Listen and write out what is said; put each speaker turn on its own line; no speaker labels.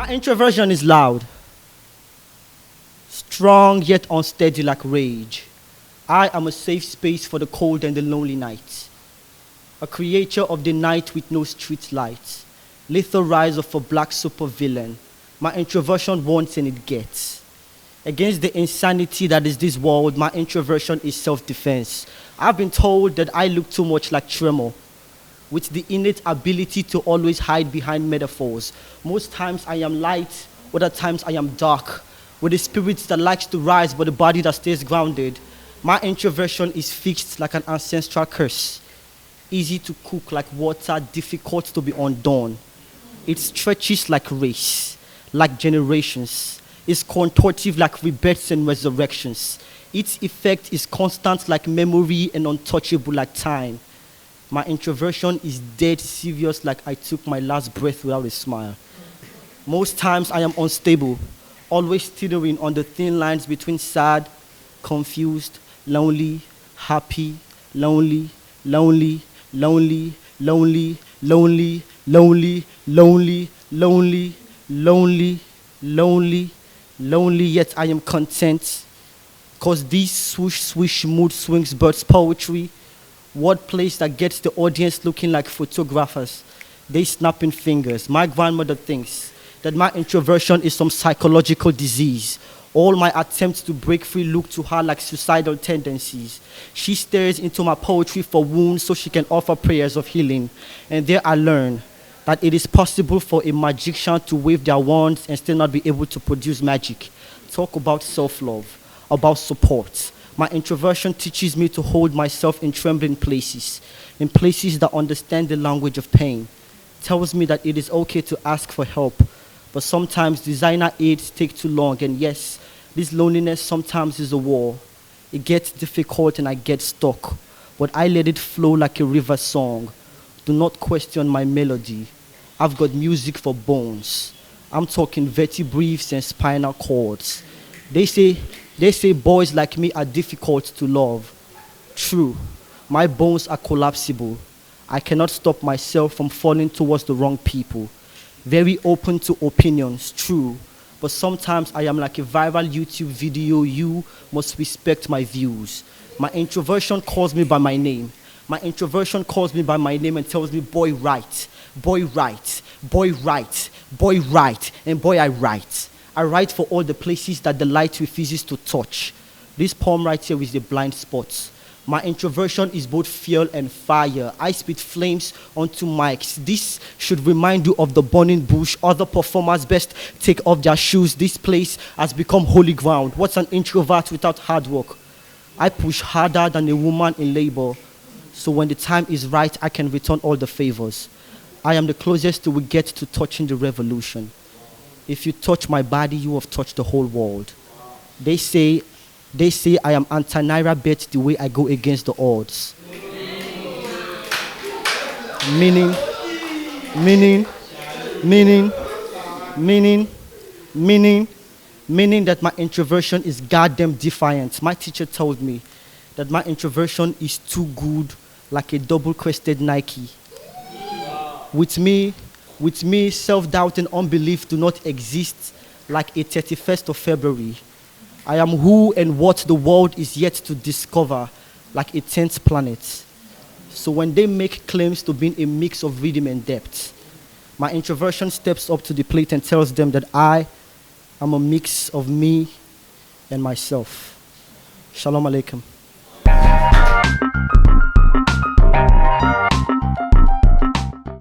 My introversion is loud, strong yet unsteady like rage. I am a safe space for the cold and the lonely night. A creature of the night with no street lights. Lethal rise of a black supervillain. My introversion wants and it gets. Against the insanity that is this world, my introversion is self-defense. I've been told that I look too much like Tremor, with the innate ability to always hide behind metaphors. Most times I am light, other times I am dark, with a spirit that likes to rise but a body that stays grounded. My introversion is fixed like an ancestral curse. Easy to cook like water, difficult to be undone. It stretches like race, like generations. It's contortive like rebirths and resurrections. Its effect is constant like memory and untouchable like time. My introversion is dead serious like I took my last breath without a smile. Most times I am unstable, always teetering on the thin lines between sad, confused, lonely, happy, lonely, lonely, lonely, lonely, lonely, lonely, lonely, lonely, lonely, lonely, lonely, yet I am content. Cause these swoosh swish mood swings birds poetry, wordplays that gets the audience looking like photographers. They snapping fingers. My grandmother thinks that my introversion is some psychological disease. All my attempts to break free look to her like suicidal tendencies. She stares into my poetry for wounds so she can offer prayers of healing. And there I learn that it is possible for a magician to wave their wands and still not be able to produce magic. Talk about self-love, about support. My introversion teaches me to hold myself in trembling places, in places that understand the language of pain. Tells me that it is okay to ask for help, but sometimes designer aids take too long, and yes, this loneliness sometimes is a war. It gets difficult and I get stuck, but I let it flow like a river song. Do not question my melody. I've got music for bones. I'm talking vertebrae and spinal cords. They say boys like me are difficult to love. True, my bones are collapsible. I cannot stop myself from falling towards the wrong people. Very open to opinions, true. But sometimes I am like a viral YouTube video, you must respect my views. My introversion calls me by my name. My introversion calls me by my name and tells me, boy, write, boy, write, boy, write, boy, write, and boy, I write. I write for all the places that the light refuses to touch. This poem right here is a blind spot. My introversion is both fuel and fire. I spit flames onto mics. This should remind you of the burning bush. Other performers best take off their shoes. This place has become holy ground. What's an introvert without hard work? I push harder than a woman in labor. So when the time is right, I can return all the favors. I am the closest we get to touching the revolution. If you touch my body, you have touched the whole world. They say I am anti-Naira bet the way I go against the odds. Meaning that my introversion is goddamn defiant. My teacher told me that my introversion is too good, like a double-crested Nike. With me, self-doubt and unbelief do not exist like a 31st of February. I am who and what the world is yet to discover, like a 10th planet. So when they make claims to being a mix of rhythm and depth, my introversion steps up to the plate and tells them that I am a mix of me and myself. Shalom Aleichem.